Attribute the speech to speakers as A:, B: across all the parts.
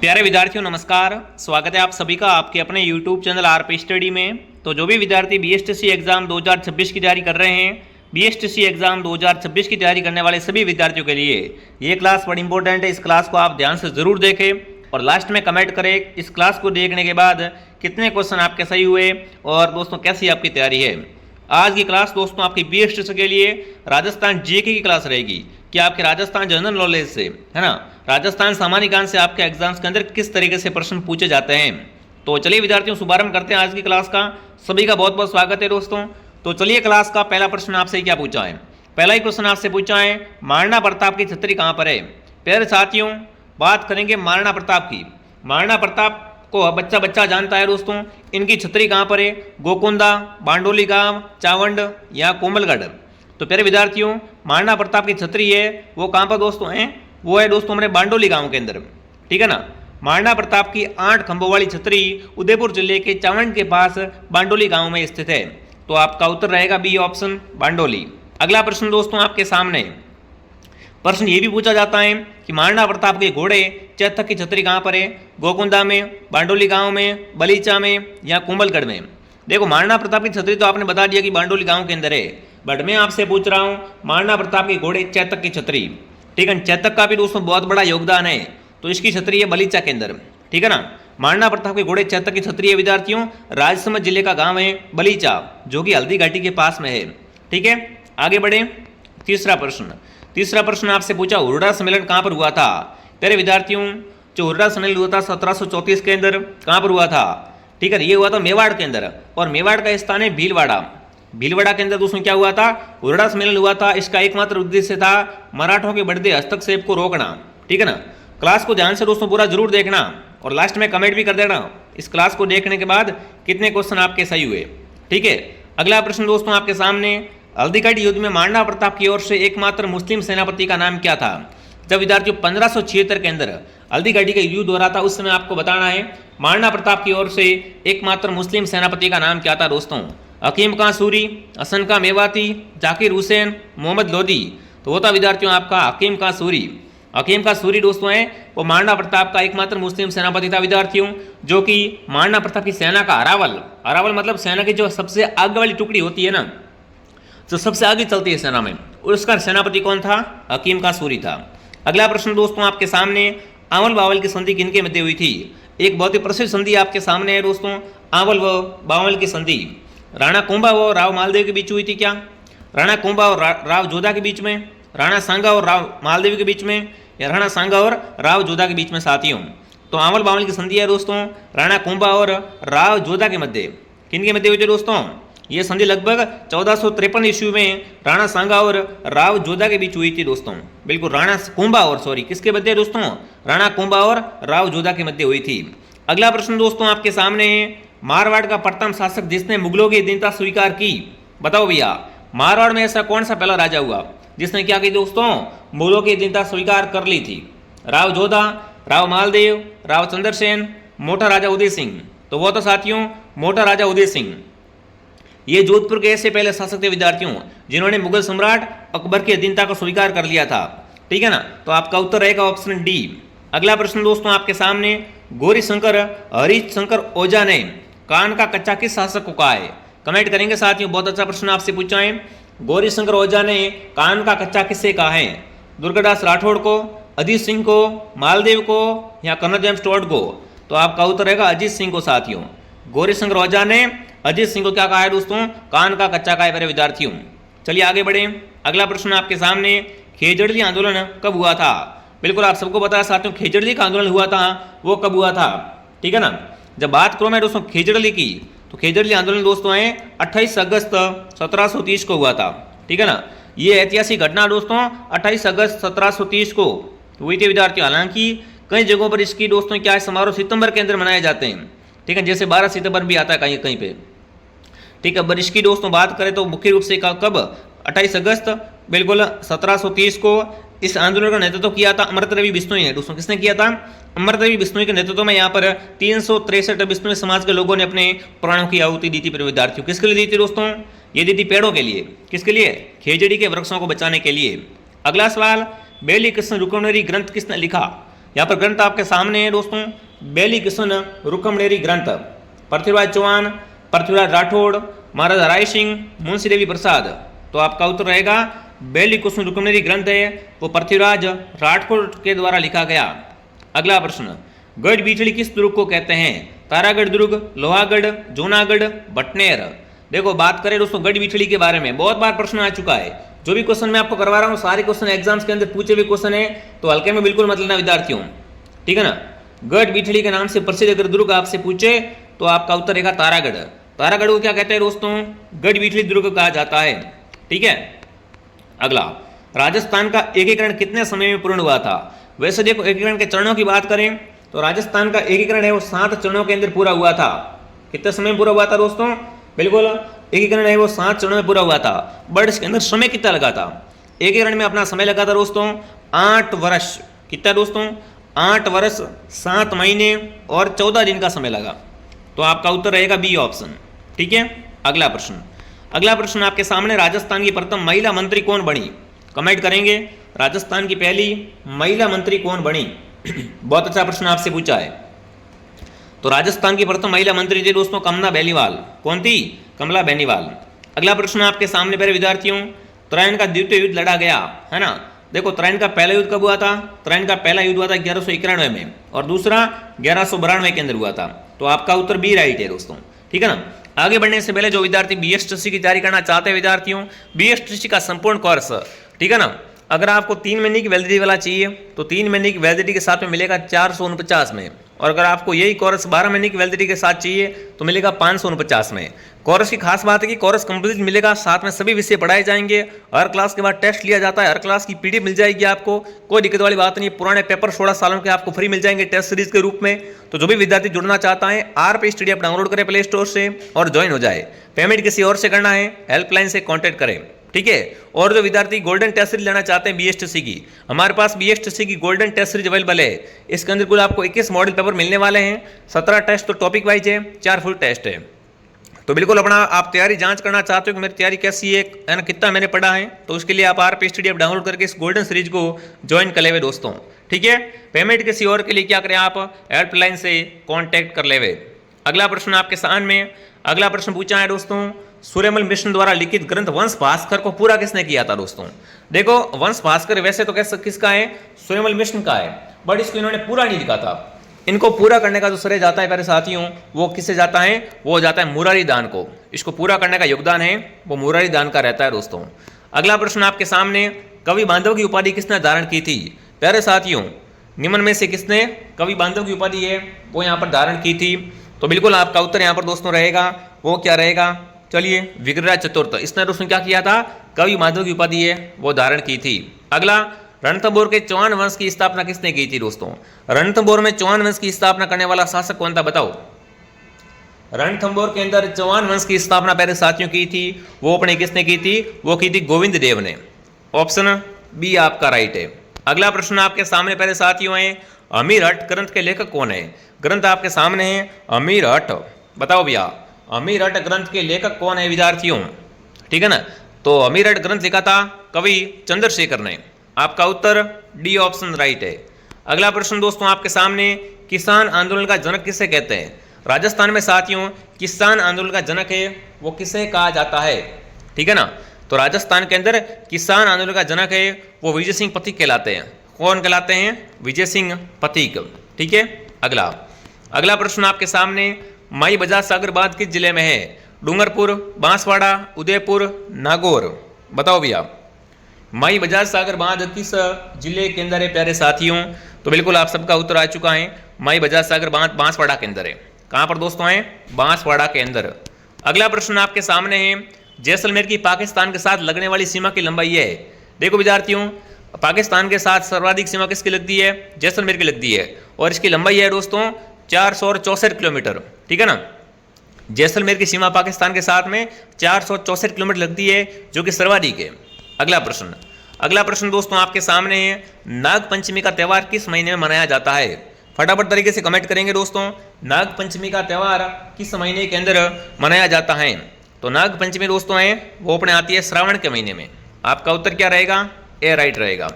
A: प्यारे विद्यार्थियों नमस्कार, स्वागत है आप सभी का आपके अपने यूट्यूब चैनल आरपी स्टडी में। तो जो भी विद्यार्थी बीएसटीसी एग्जाम 2026 की तैयारी कर रहे हैं, बीएसटीसी एग्जाम 2026 की तैयारी करने वाले सभी विद्यार्थियों के लिए ये क्लास बड़ी इंपॉर्टेंट है। इस क्लास को आप ध्यान से जरूर देखें और लास्ट में कमेंट करें इस क्लास को देखने के बाद कितने क्वेश्चन आपके सही हुए और दोस्तों कैसी आपकी तैयारी है। आज की क्लास दोस्तों आपकी बीएसटीसी के लिए राजस्थान जीके की क्लास रहेगी कि आपके राजस्थान जनरल नॉलेज से, है ना, राजस्थान सामान्य ज्ञान से आपके एग्जाम्स के अंदर किस तरीके से प्रश्न पूछे जाते हैं। तो चलिए विद्यार्थियों शुभारंभ करते हैं आज की क्लास का। सभी का बहुत बहुत स्वागत है दोस्तों। तो चलिए क्लास का पहला प्रश्न आपसे क्या पूछा है। पहला ही क्वेश्चन आपसे पूछा है महाराणा प्रताप की छतरी कहाँ पर है। प्यारे साथियों बात करेंगे महाराणा प्रताप की। महाराणा प्रताप को बच्चा बच्चा जानता है दोस्तों। इनकी छतरी कहाँ पर है, गोकुंदा, बांडोली गांव, चावंड या कोमलगढ़। तो प्यारे विद्यार्थियों महाराणा प्रताप की छतरी है वो कहाँ पर दोस्तों है, वो है दोस्तों हमारे बांडोली गांव के अंदर, ठीक है ना। महाराणा प्रताप की 8 खंभों वाली छतरी उदयपुर जिले के चावंड के पास बांडोली गांव में स्थित है। तो आपका उत्तर रहेगा बी ऑप्शन बांडोली। अगला प्रश्न दोस्तों आपके सामने प्रश्न ये भी पूछा जाता है कि महाराणा प्रताप के घोड़े चैतक की छतरी कहाँ पर है, गोकुंदा में, बांडोली गांव में, बलीचा में या कोमलगढ़ में। देखो महाराणा प्रताप की छतरी तो आपने बता दिया कि बांडोली गांव के अंदर है, बट मैं आपसे पूछ रहा हूँ महाराणा प्रताप के घोड़े चैतक की छतरी, ठीक है। चैतक का भी दोस्तों बहुत बड़ा योगदान है, तो इसकी छतरी है बलीचा के अंदर, ठीक है ना। महाराणा प्रताप के घोड़े चैतक की छतरी है विद्यार्थियों राजसमंद जिले का गांव है बलीचा, जो कि हल्दी घाटी के पास में है, ठीक है। आगे बढ़े। तीसरा प्रश्न आपसे पूछा हुर्रा सम्मेलन कहाँ पर हुआ था। तेरे विद्यार्थियों जो हुर्रा सम्मेलन हुआ था 1734 के अंदर कहाँ पर हुआ था, ठीक है। ये हुआ था मेवाड़ के अंदर, और मेवाड़ का स्थान है भीलवाड़ा। भीलवाड़ा के अंदर दोस्तों क्या हुआ था, हुर्रा सम्मेलन हुआ था। इसका एकमात्र उद्देश्य था मराठों के बढ़ते हस्तक्षेप को रोकना, ठीक है ना। क्लास को ध्यान से दोस्तों पूरा जरूर देखना और लास्ट में कमेंट भी कर देना इस क्लास को देखने के बाद कितने क्वेश्चन आपके सही हुए, ठीक है। अगला प्रश्न दोस्तों आपके सामने हल्दीघाटी युद्ध में महाराणा प्रताप की ओर से एकमात्र मुस्लिम सेनापति का नाम क्या था। जब विद्यार्थियों 1576 के अंदर हल्दीघाटी का युद्ध हो रहा था उस समय आपको बताना है महाराणा प्रताप की ओर से एकमात्र मुस्लिम सेनापति का नाम क्या था दोस्तों। हकीम खां सूरी, हसन खां मेवाती, जाकिर हुसैन, मोहम्मद लोधी। तो वो था विद्यार्थियों आपका हकीम खां सूरी। हकीम खां सूरी दोस्तों है वो महाराणा प्रताप का एकमात्र मुस्लिम सेनापति था विद्यार्थियों, जो कि महाराणा प्रताप की सेना का अरावल मतलब सेना की जो सबसे आगे वाली टुकड़ी होती है ना, जो सबसे आगे चलती है सेना में, उसका सेनापति कौन था, हकीम खां सूरी था। अगला प्रश्न दोस्तों आपके सामने आंवल बावल की संधि किनके मध्य हुई थी। एक बहुत ही प्रसिद्ध संधि आपके सामने है दोस्तों, आंवल व बावल की संधि। राणा कुंभा व राव मालदेव के बीच हुई थी क्या। राणा कुंभा और राव जोधा के बीच में, राणा सांगा और राव मालदेव के बीच में, या राणा सांगा और राव जोधा के बीच में साथियों। तो आंवल बावल की संधि है दोस्तों राणा कुंभा और राव जोधा के मध्य। किनके मध्य हुई थी दोस्तों, ये संधि लगभग 1453 ईस्वी में राणा सांगा और राव जोधा के बीच हुई थी दोस्तों। बिल्कुल राणा कुंभा और किसके मध्य दोस्तों, राणा कुंभा और राव जोधा के मध्य हुई थी। अगला प्रश्न दोस्तों आपके सामने है मारवाड़ का प्रथम शासक जिसने मुगलों की अधीनता स्वीकार की। बताओ भैया मारवाड़ में ऐसा कौन सा पहला राजा हुआ जिसने क्या की दोस्तों, मुगलों की अधीनता स्वीकार कर ली थी। राव जोधा, राव मालदेव, राव चंद्रसेन, मोटा राजा उदय सिंह। तो वो तो साथियों मोटा राजा उदय सिंह। ये जोधपुर के ऐसे पहले शासक थे विद्यार्थियों जिन्होंने मुगल सम्राट अकबर की अधीनता को स्वीकार कर लिया था, ठीक है ना। तो आपका उत्तर रहेगा ऑप्शन डी। अगला प्रश्न दोस्तों आपके सामने गौरी शंकर हरिशंकर ओझा ने कान का कच्चा किस शासक को कहा है। कमेंट करेंगे साथियों, बहुत अच्छा प्रश्न आपसे पूछा है। गौरी शंकर ओझा ने कान का कच्चा किससे कहा है, दुर्गादास राठौड़ को, अजीत सिंह को, मालदेव को या कर्नल स्टुअर्ट को। तो आपका उत्तर रहेगा अजीत सिंह को साथियों। गौरी शंकर ओझा ने अजीत सिंह को क्या कहा है दोस्तों, कान का कच्चा कहा है मेरे विद्यार्थियों। चलिए आगे बढ़े। अगला प्रश्न आपके सामने खेजड़ली आंदोलन कब हुआ था। बिल्कुल आप सबको पता है साथियों खेजड़ली का आंदोलन हुआ था वो कब हुआ था, ठीक है ना। जब बात करो मैं दोस्तों खेजड़ली की, तो खेजड़ली आंदोलन दोस्तों है 28 अगस्त 1730 को हुआ था, ठीक है ना। ये ऐतिहासिक घटना दोस्तों 28 अगस्त 1730 को हुई थी विद्यार्थियों। हालांकि कई जगहों पर इसकी दोस्तों क्या है समारोह सितंबर के अंदर मनाए जाते हैं, ठीक है, जैसे 12 सितंबर भी आता है कहीं कहीं पे, ठीक है। पर इसकी दोस्तों बात करें तो मुख्य रूप से कब 28 अगस्त बिल्कुल 1730 को इस आंदोलन का नेतृत्व किया था अमृत रवि बिश्नोई ने दोस्तों। किसने किया था, अमृत रवि बिश्नोई के नेतृत्व में यहाँ पर 363 बिश्नोई समाज के लोगों ने अपने प्राणों की आहुति दी थी विद्यार्थियों। किसके लिए दी थी दोस्तों, ये दी थी पेड़ों के लिए। किसके लिए, खेजड़ी के वृक्षों को बचाने के लिए। अगला सवाल बेली कृष्ण रुक्मणी ग्रंथ किसने लिखा। यहाँ पर ग्रंथ आपके सामने है दोस्तों, बेली किशन रुकमनेरी ग्रंथ, पृथ्वीराज चौहान, पृथ्वीराज राठौड़, महाराजा राय सिंह, मुंशी देवी प्रसाद। तो आपका उत्तर रहेगा बेली किशन रुकमनेरी ग्रंथ है वो पृथ्वीराज राठौड़ के द्वारा लिखा गया। अगला प्रश्न, गढ़ बीचड़ी किस दुर्ग को कहते हैं? तारागढ़ दुर्ग, लोहागढ़, जूनागढ़, भटनेर। देखो बात करें दोस्तों गढ़ बीचड़ी के बारे में, बहुत बार प्रश्न आ चुका है। जो भी क्वेश्चन मैं आपको करवा रहा हूँ सारे क्वेश्चन एग्जाम्स के अंदर पूछे हुए क्वेश्चन है, तो हल्के में बिल्कुल मत लेना विद्यार्थियों, ठीक है ना। गढ़ बीचड़ी के नाम से प्रसिद्ध अगर दुर्ग आपसे पूछे तो आपका उत्तर रहेगा तारागढ़। तारागढ़ को क्या कहते हैं दोस्तों? गढ़ बीचड़ी दुर्ग कहा जाता है, ठीक है। अगला, राजस्थान का एकीकरण कितने समय में पूर्ण हुआ था? वैसे देखो एकीकरण के चरणों की बात करें तो राजस्थान का एकीकरण है वो 7 चरणों के अंदर पूरा हुआ था। कितने समय में पूरा हुआ था दोस्तों? बिल्कुल एकीकरण है वो 7 चरणों में पूरा हुआ था। बट इसके अंदर समय कितना लगा था? एकीकरण में अपना समय लगा था दोस्तों 8 वर्ष। कितना दोस्तों? 8 वर्ष 7 महीने और 14 दिन का समय लगा। तो आपका उत्तर रहेगा बी ऑप्शन, ठीक है। अगला प्रश्न आपके सामने, राजस्थान की प्रथम महिला मंत्री कौन बनी? कमेंट करेंगे राजस्थान की पहली महिला मंत्री कौन बनी। बहुत अच्छा प्रश्न आपसे पूछा है। तो राजस्थान की प्रथम महिला मंत्री थी दोस्तों कमला बेनीवाल। कौन थी? कमला बेनीवाल। अगला प्रश्न आपके सामने प्यारे विद्यार्थियों, त्रयन का द्वितीय युद्ध लड़ा गया है ना। देखो त्रयन का पहला युद्ध कब हुआ था? त्रयन का पहला युद्ध हुआ था 1191 में और दूसरा 1192 के अंदर हुआ था। तो आपका उत्तर बी राइट है दोस्तों, ठीक है ना। आगे बढ़ने से पहले जो विद्यार्थी बीएसटीसी की तैयारी करना चाहते हैं विद्यार्थियों, बीएसटीसी का संपूर्ण कोर्स, ठीक है ना, अगर आपको 3 महीने की वैलिडिटी वाला चाहिए तो 3 महीने की वैलिडिटी के साथ में मिलेगा 449 में, और अगर आपको यही कोर्स 12 महीने की वैलिडिटी के साथ चाहिए तो मिलेगा 549 में। कोर्स की खास बात है कि कोर्स कंप्लीट मिलेगा, साथ में सभी विषय पढ़ाए जाएंगे, हर क्लास के बाद टेस्ट लिया जाता है, हर क्लास की पीडीएफ मिल जाएगी आपको, कोई दिक्कत वाली बात नहीं। पुराने पेपर 16 सालों के आपको फ्री मिल जाएंगे टेस्ट सीरीज के रूप में। तो जो भी विद्यार्थी जुड़ना चाहता है आरपी स्टडी ऐप डाउनलोड करें प्ले स्टोर से और ज्वाइन हो जाए। पेमेंट किसी और से करना है हेल्पलाइन से कॉन्टैक्ट करें, ठीक है। और जो विद्यार्थी गोल्डन टेस्ट सीरीज लेना चाहते हैं बीएसटीसी की, हमारे पास बीएसटीसी की गोल्डन टेस्ट सीरीज अवेलेबल है। इसके अंदर कुल आपको 21 मॉडल पेपर मिलने वाले हैं, 17 टेस्ट तो टॉपिक वाइज है, 4 फुल टेस्ट है। तो बिल्कुल अपना आप तैयारी जांच करना चाहते हो कि मेरी तैयारी कैसी है ना, कितना मैंने पढ़ा है, तो उसके लिए आप आरपी स्टडी ऐप डाउनलोड करके इस गोल्डन सीरीज को ज्वाइन कर लेवे दोस्तों, ठीक है। पेमेंट किसी और के लिए क्या करें, आप हेल्पलाइन से कॉन्टैक्ट कर लेवे। अगला प्रश्न आपके सामने, अगला प्रश्न पूछा है दोस्तों, सूर्यमल मिशन द्वारा लिखित ग्रंथ वंश भास्कर को पूरा किसने किया था दोस्तों? देखो वंश भास्कर वैसे तो किसका है? सूर्यमल मिशन का है, बट इसको इन्होंने पूरा नहीं लिखा था। इनको पूरा करने का जो श्रेय जाता है प्यारे साथियों वो किससे जाता है? वो जाता है मुरारी दान को। इसको पूरा करने का योगदान है वो मुरारी दान का रहता है दोस्तों। अगला प्रश्न आपके सामने, कवि बांधव की उपाधि किसने धारण की थी? प्यारे साथियों निम्न में से किसने कवि बांधव की उपाधि है वो यहाँ पर धारण की थी? तो बिल्कुल आपका उत्तर यहाँ पर दोस्तों रहेगा, वो क्या रहेगा? चलिए विग्रहराज चतुर्थ, इसने दोस्तों क्या किया था? कवि बांधव की उपाधि है वो धारण की थी। अगला, रणथंभौर के चौहान वंश की स्थापना किसने की थी दोस्तों? रणथंभौर में चौहान वंश की स्थापना करने वाला शासक कौन था बताओ? रणथंभौर के अंदर चौहान वंश की स्थापना पहले साथियों की थी, वो अपने किसने की थी? वो की थी गोविंद देव ने। ऑप्शन बी आपका राइट है। अगला प्रश्न आपके सामने पहले साथियों है, अमीरहट ग्रंथ के लेखक कौन है? ग्रंथ आपके सामने है अमीरहट, बताओ भैया अमीरहट ग्रंथ के लेखक कौन है विद्यार्थियों? ठीक है ना, तो अमीरहट ग्रंथ लिखा था कवि चंद्रशेखर ने। आपका उत्तर डी ऑप्शन राइट है। अगला प्रश्न दोस्तों आपके सामने, किसान आंदोलन का जनक किसे कहते हैं? राजस्थान में साथियों किसान आंदोलन का जनक है वो किसे कहा जाता है? ठीक है ना, तो राजस्थान के अंदर किसान आंदोलन का जनक है वो विजय सिंह पथिक कहलाते हैं। कौन कहलाते हैं? विजय सिंह पथिक। ठीक है। अगला प्रश्न आपके सामने, माई बजाज सागर बांध किस जिले में है? डूंगरपुर, बांसवाड़ा, उदयपुर, नागौर। बताओ भैया माई बजाज सागर बांध किस जिले के अंदर है प्यारे साथियों? तो बिल्कुल आप सबका उत्तर आ चुका है, माई बजाज सागर बांध बांसवाड़ा के अंदर है। कहां पर दोस्तों है? बांसवाड़ा के अंदर। अगला प्रश्न आपके सामने है, जैसलमेर की पाकिस्तान के साथ लगने वाली सीमा की लंबाई है। देखो विद्यार्थियों पाकिस्तान के साथ सर्वाधिक सीमा किसकी लगती है? जैसलमेर की लगती है और इसकी लंबाई है दोस्तों 464 किलोमीटर। ठीक है ना, जैसलमेर की सीमा पाकिस्तान के साथ में 464 किलोमीटर लगती है जो कि सर्वाधिक है। अगला प्रश्न दोस्तों आपके सामने है, नाग पंचमी का त्यौहार किस महीने में मनाया जाता है? फटाफट तरीके से कमेंट करेंगे दोस्तों, नाग पंचमी का त्यौहार किस महीने के अंदर मनाया जाता है? तो नाग पंचमी दोस्तों है वो अपने आती है श्रावण के महीने में। आपका उत्तर क्या रहेगा? ए राइट रहेगा।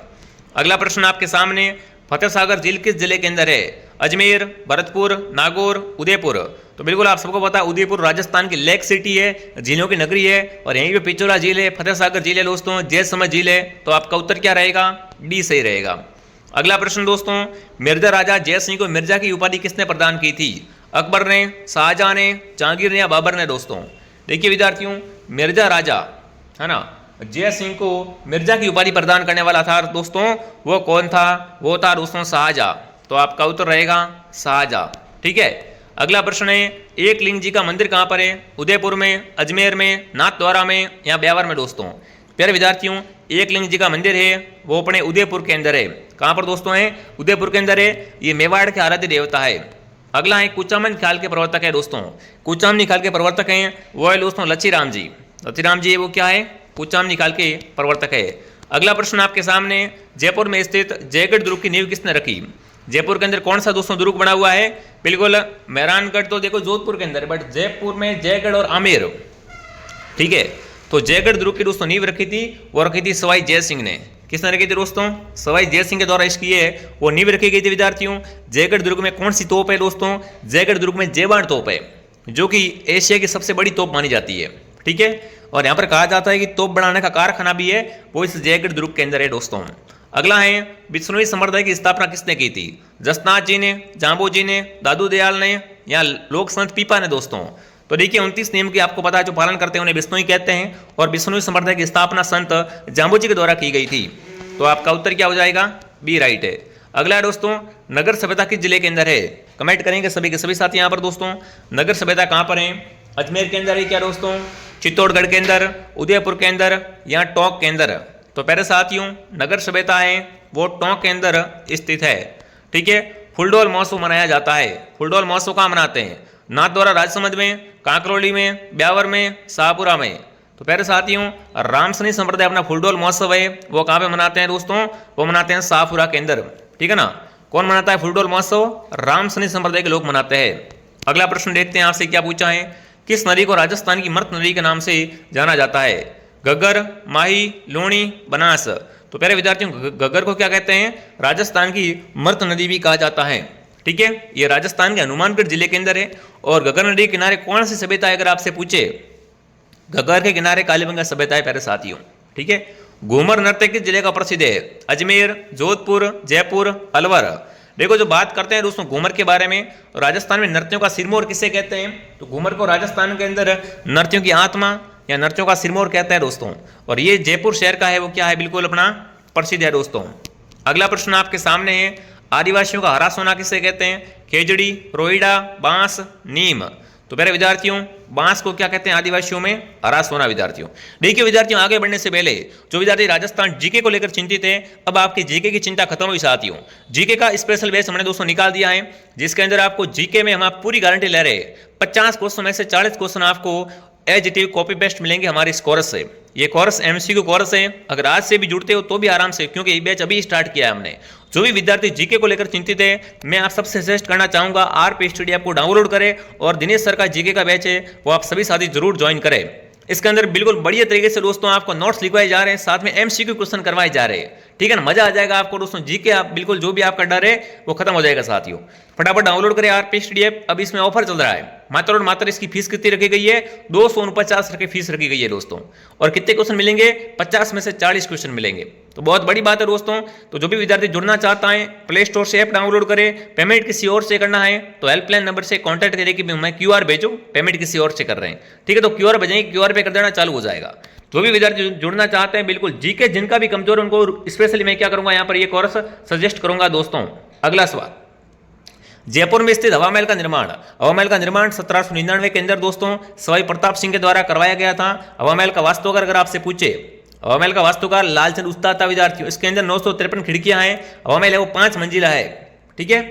A: अगला प्रश्न आपके सामने, फतेह सागर झील किस जिले के अंदर है? अजमेर, भरतपुर, नागौर, उदयपुर। तो बिल्कुल आप सबको पता है उदयपुर राजस्थान की लेक सिटी है, झीलों की नगरी है, और यहीं पे पिचोला झील है, फतेह सागर झील है दोस्तों, जैसलमेर झील है। तो आपका उत्तर क्या रहेगा? डी सही रहेगा। अगला प्रश्न दोस्तों, मिर्जा राजा जय सिंह को मिर्जा की उपाधि किसने प्रदान की थी? अकबर ने, शाहजहां ने, जहांगीर ने या बाबर ने दोस्तों? देखिए विद्यार्थियों, मिर्जा राजा है ना जय सिंह को मिर्जा की उपाधि प्रदान करने वाला था दोस्तों, वो कौन था? वो था दोस्तों शाहजहां। तो आपका उत्तर रहेगा शाहजहां। ठीक है। अगला प्रश्न है, एक लिंग जी का मंदिर कहाँ पर है? उदयपुर में, अजमेर में, नाथद्वारा में या ब्यावर में दोस्तों? प्यारे विद्यार्थियों, एक लिंग जी का मंदिर है वो अपने उदयपुर के अंदर है। कहाँ पर दोस्तों है? उदयपुर के अंदर है। ये मेवाड़ के आराध्य देवता है। अगला है कुचामन ख्याल के प्रवर्तक है दोस्तों। कुचामनी ख्याल के प्रवर्तक हैं वो है दोस्तों लच्छीराम जी। लच्छीराम जी वो क्या है? कुचामनी ख्याल के प्रवर्तक है। अगला प्रश्न आपके सामने, जयपुर में स्थित जयगढ़ दुर्ग की नींव किसने रखी? जयपुर के अंदर कौन सा दोस्तों दुर्ग बना हुआ है? बिल्कुल मेहरानगढ़ तो देखो जोधपुर के अंदर, बट जयपुर में जयगढ़ और आमेर। ठीक है। तो जयगढ़ दुर्ग की दोस्तों नींव रखी थी, वो रखी थी सवाई जय सिंह ने। किसने रखी थी दोस्तों? सवाई जय सिंह के द्वारा इसकी है वो नींव रखी गई थी विद्यार्थियों। जयगढ़ दुर्ग में कौन सी तोप है दोस्तों? जयगढ़ दुर्ग में जयबाण तोप है, जो कि एशिया की सबसे बड़ी तोप मानी जाती है। ठीक है। और यहाँ पर कहा जाता है कि तोप बनाने का कारखाना भी है वो इस जयगढ़ दुर्ग के अंदर है दोस्तों। अगला है, बिश्नोई संप्रदाय की स्थापना किसने की थी? जसनाथ जी ने, जाम्बू जी ने, दादू दयाल ने या लोक संत पीपा ने दोस्तों? तो देखिए 29 नियम की आपको पता है जो पालन करते हैं उन्हें बिश्नोई कहते हैं, और बिश्नोई संप्रदाय की स्थापना संत जाम्बू जी के द्वारा की गई थी। तो आपका उत्तर क्या हो जाएगा? बी राइट है। अगला है दोस्तों, नगर सभ्यता किस जिले के अंदर है? कमेंट करेंगे सभी के सभी साथी यहाँ पर दोस्तों। नगर सभ्यता कहाँ पर है? अजमेर के अंदर है क्या दोस्तों? चित्तौड़गढ़ के अंदर, उदयपुर के अंदर या टोंक के अंदर? तो प्यारे साथियों, नगर सभ्यता है वो टोंक के अंदर स्थित है। ठीक है। फुलडोल महोत्सव मनाया जाता है। फुलडोल महोत्सव कहाँ मनाते हैं? नाथद्वारा राजसमंद में, कांकरोली में, ब्यावर में, शाहपुरा में? तो प्यारे साथियों, रामसनी संप्रदाय अपना फुलडोल महोत्सव है वो कहाँ पे मनाते हैं दोस्तों? वो मनाते हैं शाहपुरा के अंदर। ठीक है ना। कौन मनाता है फुलडोल महोत्सव? रामसनी संप्रदाय के लोग मनाते हैं। अगला प्रश्न देखते हैं आपसे क्या पूछा है, किस नदी को राजस्थान की मृत नदी के नाम से जाना जाता है? घग्गर, माही, लूणी, बनास? तो प्यारे विद्यार्थियों, घग्गर को क्या कहते हैं? राजस्थान की मृत नदी भी कहा जाता है। ठीक है। ये राजस्थान के हनुमानगढ़ जिले के अंदर है। और घग्गर नदी के किनारे कौन सी सभ्यता है अगर आपसे पूछे? घग्गर के किनारे कालीबंगा सभ्यता है प्यारे साथियों। ठीक है। घूमर नृत्य किस जिले का प्रसिद्ध है? अजमेर, जोधपुर, जयपुर, अलवर? देखो जो बात करते हैं दोस्तों घूमर के बारे में, तो राजस्थान में नृत्यों का सिरमौर किसे कहते हैं? तो घूमर को राजस्थान के अंदर नृत्यों की आत्मा या नृत्यों का सिरमौर कहते हैं दोस्तों। और ये जयपुर शहर का है वो क्या है? बिल्कुल अपना प्रसिद्ध है दोस्तों। अगला प्रश्न आपके सामने है, आदिवासियों का हरा सोना किसे कहते हैं? खेजड़ी, रोहिड़ा, बांस, नीम? तो प्यारे विद्यार्थियों, बांस को क्या कहते हैं आदिवासियों में? हरा सोना विद्यार्थियों। देखिए विद्यार्थियों, आगे बढ़ने से पहले जो विद्यार्थी राजस्थान जीके को लेकर चिंतित है, अब आपकी जीके की चिंता खत्म हुई साथियों। जीके का स्पेशल बैच हमने दोस्तों निकाल दिया है, जिसके अंदर आपको जीके में हम पूरी गारंटी ले रहे हैं 50 क्वेश्चन में से 40 क्वेश्चन आपको as it is copy paste मिलेंगे हमारे इस कोर्स से। ये कोर्स एमसीक्यू कोर्स है, अगर आज से भी जुड़ते हो तो भी आराम से, क्योंकि ये बैच अभी स्टार्ट किया है हमने। जो भी विद्यार्थी जीके को लेकर चिंतित है, मैं आप सबसे सजेस्ट करना चाहूंगा आरपी स्टडी ऐप को डाउनलोड करें और दिनेश सर का जीके का बैच है वो आप सभी साथी जरूर ज्वाइन करें। इसके अंदर बिल्कुल बढ़िया तरीके से दोस्तों आपको नोट्स लिखवाए जा रहे हैं, साथ में एमसीक्यू क्वेश्चन करवाए जा रहे हैं। ठीक है ना, मजा आ जाएगा आपको दोस्तों। जीके आप बिल्कुल जो भी आपका डर है वो खत्म हो जाएगा साथियों। फटाफट डाउनलोड करें आरपी स्टडी ऐप। अब इसमें ऑफर चल रहा है, मात्र और मात्र इसकी फीस कितनी रखी गई है? 249 रुपये फीस रखी गई है दोस्तों। और कितने क्वेश्चन मिलेंगे? 50 में से 40 क्वेश्चन मिलेंगे। तो बहुत बड़ी बात है दोस्तों। तो जो भी विद्यार्थी जुड़ना चाहता है प्ले स्टोर से ऐप डाउनलोड करें। पेमेंट किसी और से करना है तो हेल्पलाइन नंबर से कॉन्टैक्ट करें कि मैं क्यूआर भेजो, पेमेंट किसी और से कर रहे हैं। ठीक है, तो क्यूआर भेजेंगे, क्यूआर पे कर देना, चालू हो जाएगा। जो भी विद्यार्थी जुड़ना चाहते हैं बिल्कुल जीके जिनका भी कमजोर है उनको स्पेशली मैं क्या करूंगा यहाँ पर ये कोर्स सजेस्ट करूंगा दोस्तों। अगला सवाल, जयपुर में स्थित हवा महल का निर्माण 1799 के अंदर दोस्तों सवाई प्रताप सिंह के द्वारा करवाया गया था। हवा महल का वास्तुकार अगर आपसे पूछे, हवा महल का वास्तुकार लालचंद उस्ताद था विद्यार्थियों। इसके अंदर 953 खिड़कियां हैं। हवा महल है वो 5 मंजिला है। ठीक है,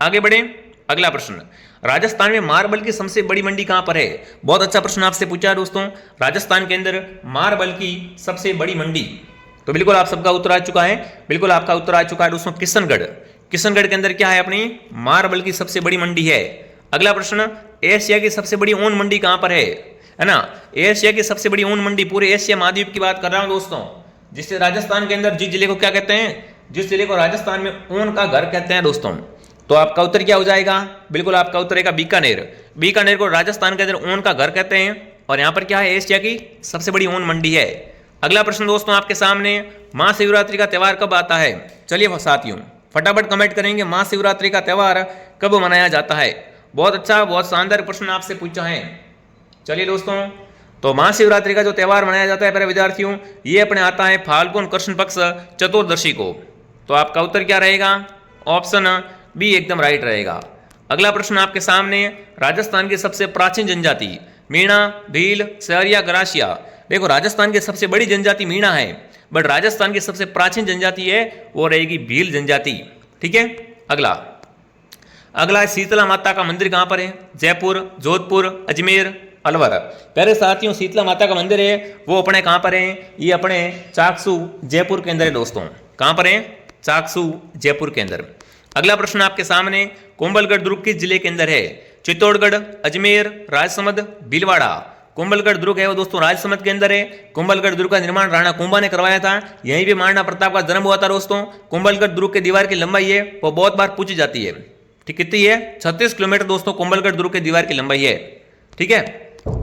A: आगे बढ़े। अगला प्रश्न, राजस्थान में मार्बल की सबसे बड़ी मंडी कहां पर है? बहुत अच्छा प्रश्न आपसे पूछा है दोस्तों। राजस्थान के अंदर मार्बल की सबसे बड़ी मंडी, तो बिल्कुल आप सबका उत्तर आ चुका है। बिल्कुल आपका उत्तर आ चुका है दोस्तों, किशनगढ़। किशनगढ़ के अंदर क्या है? अपनी मार्बल की सबसे बड़ी मंडी है। अगला प्रश्न, एशिया की सबसे बड़ी ऊन मंडी कहां पर है ना? एशिया की सबसे बड़ी ऊन मंडी, पूरे एशिया महाद्वीप की बात कर रहा हूं दोस्तों, जिससे राजस्थान के अंदर जिस जिले को क्या कहते हैं? जिस जिले को राजस्थान में ऊन का घर कहते हैं दोस्तों। तो आपका उत्तर क्या हो जाएगा? बिल्कुल आपका उत्तर है बीकानेर। बीकानेर को राजस्थान के अंदर ऊन का घर कहते हैं और यहाँ पर क्या है, एशिया की सबसे बड़ी ऊन मंडी है। अगला प्रश्न दोस्तों आपके सामने, महाशिवरात्रि का त्यौहार कब आता है? चलिए साथियों फटाफट कमेंट करेंगे, महाशिवरात्रि का त्यौहार कब मनाया जाता है? बहुत अच्छा, बहुत शानदार प्रश्न आपसे पूछा है। चलिए दोस्तों, तो महाशिवरात्रि का जो त्यौहार मनाया जाता है प्यारे विद्यार्थियों, ये अपने आता है फाल्गुन कृष्ण पक्ष चतुर्दशी को। तो आपका उत्तर क्या रहेगा? ऑप्शन बी एकदम राइट रहेगा। अगला प्रश्न आपके सामने, राजस्थान की सबसे प्राचीन जनजाति मीणा, भील, सहरिया, गरासिया। देखो राजस्थान की सबसे बड़ी जनजाति मीणा है, बट राजस्थान की सबसे प्राचीन जनजाति है वो रहेगी भील जनजाति। ठीक है। अगला शीतला माता का मंदिर कहां पर है? जयपुर, जोधपुर, अजमेर, अलवर। प्यारे साथियों, शीतला माता का मंदिर है वो अपने कहां पर है? ये अपने चाकसू जयपुर के अंदर है दोस्तों। कहां पर है? चाकसू जयपुर के अंदर। अगला प्रश्न आपके सामने, कुंभलगढ़ दुर्ग किस जिले के अंदर है? चित्तौड़गढ़, अजमेर, राजसमंद, भीलवाड़ा। कुंभलगढ़ दुर्ग है वो दोस्तों राजसमंद के अंदर है। कुंभलगढ़ दुर्ग का निर्माण राणा कुंभा ने करवाया था। यहीं पे महाराणा प्रताप का जन्म हुआ था दोस्तों। कुंभलगढ़ दुर्ग की दीवार की लंबाई है वो बहुत बार पूछी जाती है। ठीक, कितनी है? 36 किलोमीटर दोस्तों कुंभलगढ़ दुर्ग की दीवार की लंबाई है। ठीक है,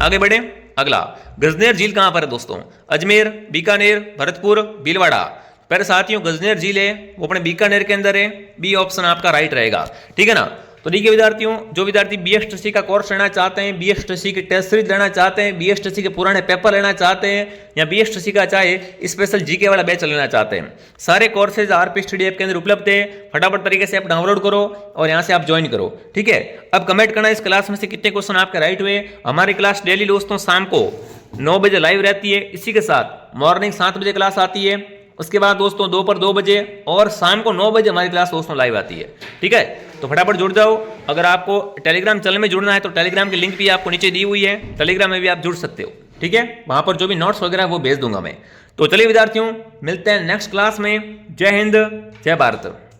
A: आगे बढ़े। अगला, गजनेर झील कहां पर है दोस्तों? अजमेर, बीकानेर, भरतपुर, भीलवाड़ा। पहले साथियों गजनेर झील है वो अपने बीकानेर के अंदर है। बी ऑप्शन आपका राइट रहेगा। ठीक है ना। तो देखिए विद्यार्थियों, जो विद्यार्थी BSTC का कोर्स लेना चाहते हैं, BSTC की टेस्ट सीरीज लेना चाहते हैं, BSTC के पुराने पेपर लेना चाहते हैं, या BSTC का चाहे स्पेशल जीके वाला बैच लेना चाहते हैं, सारे कोर्सेज RP स्टडी ऐप के अंदर उपलब्ध है। फटाफट तरीके से आप डाउनलोड करो और यहाँ से आप ज्वाइन करो। ठीक है। अब कमेंट करना इस क्लास में से कितने क्वेश्चन आपके राइट हुए। हमारी क्लास डेली दोस्तों शाम को 9 बजे लाइव रहती है। इसी के साथ मॉर्निंग 7 बजे क्लास आती है। उसके बाद दोस्तों दोपहर 2 बजे और शाम को 9 बजे हमारी क्लास दोस्तों लाइव आती है। ठीक है, तो फटाफट जुड़ जाओ। अगर आपको टेलीग्राम चैनल में जुड़ना है तो टेलीग्राम की लिंक भी आपको नीचे दी हुई है, टेलीग्राम में भी आप जुड़ सकते हो। ठीक है, वहां पर जो भी नोट्स वगैरह वो भेज दूंगा मैं। तो चलिए विद्यार्थियों, मिलते हैं नेक्स्ट क्लास में। जय हिंद, जय भारत।